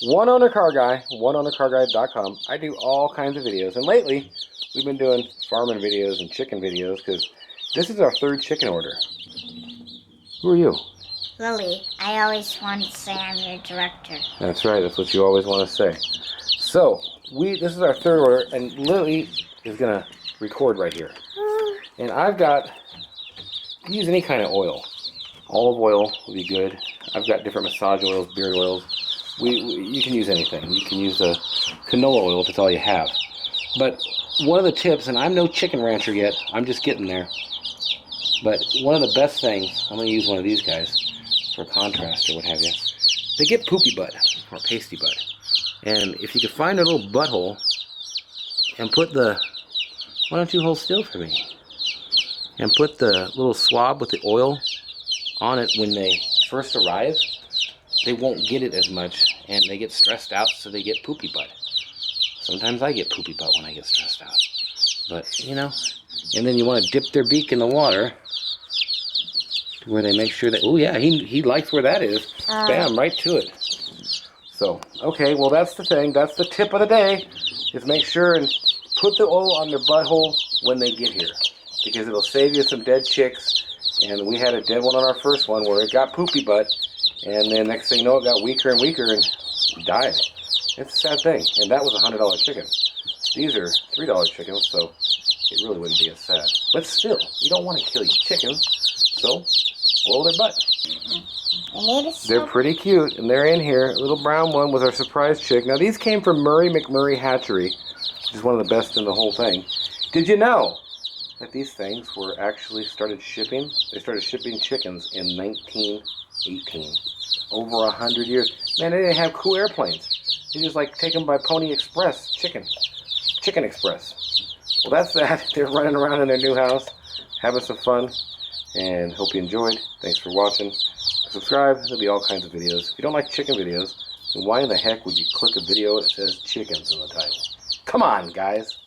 oneownercarguy.com. I do all kinds of videos, and lately we've been doing farming videos and chicken videos because this is our third chicken order. Who are you? Lily. I always want to say I'm your director. That's right. That's what you always want to say. So this is our third order, and Lily is gonna record right here. And I've got, use any kind of oil. Olive oil would be good. I've got different massage oils, beard oils. You can use anything. You can use the canola oil if it's all you have. But one of the tips, and I'm no chicken rancher yet, I'm just getting there. But one of the best things, I'm going to use one of these guys for contrast or what have you. They get poopy butt or pasty butt. And if you could find a little butthole and put the, why don't you hold still for me? And put the little swab with the oil on it when they first arrive, they won't get it as much and they get stressed out, so they get poopy butt. Sometimes I get poopy butt when I get stressed out. But, you know, and then you want to dip their beak in the water to where they make sure that, oh yeah, he likes where that is. Bam, right to it. So, okay, well that's the thing. That's the tip of the day, is make sure and put the oil on their butthole when they get here. Because it'll save you some dead chicks. And we had a dead one on our first one where it got poopy butt. And then next thing you know, it got weaker and weaker and died. It's a sad thing. And that was a $100 chicken. These are $3 chickens, so it really wouldn't be as sad. But still, you don't want to kill your chickens, so oil their butt. They're pretty cute, and they're in here. A little brown one was our surprise chick. Now, these came from Murray McMurray Hatchery, which is one of the best in the whole thing. Did you know that these things were actually started shipping? They started shipping chickens in 1918. Over 100 years. Man, they didn't have cool airplanes. They just like take them by Pony Express, Chicken Express. Well, that's that. They're running around in their new house, having some fun, and hope you enjoyed. Thanks for watching. Subscribe. There'll be all kinds of videos. If you don't like chicken videos, then why in the heck would you click a video that says chickens in the title? Come on, guys.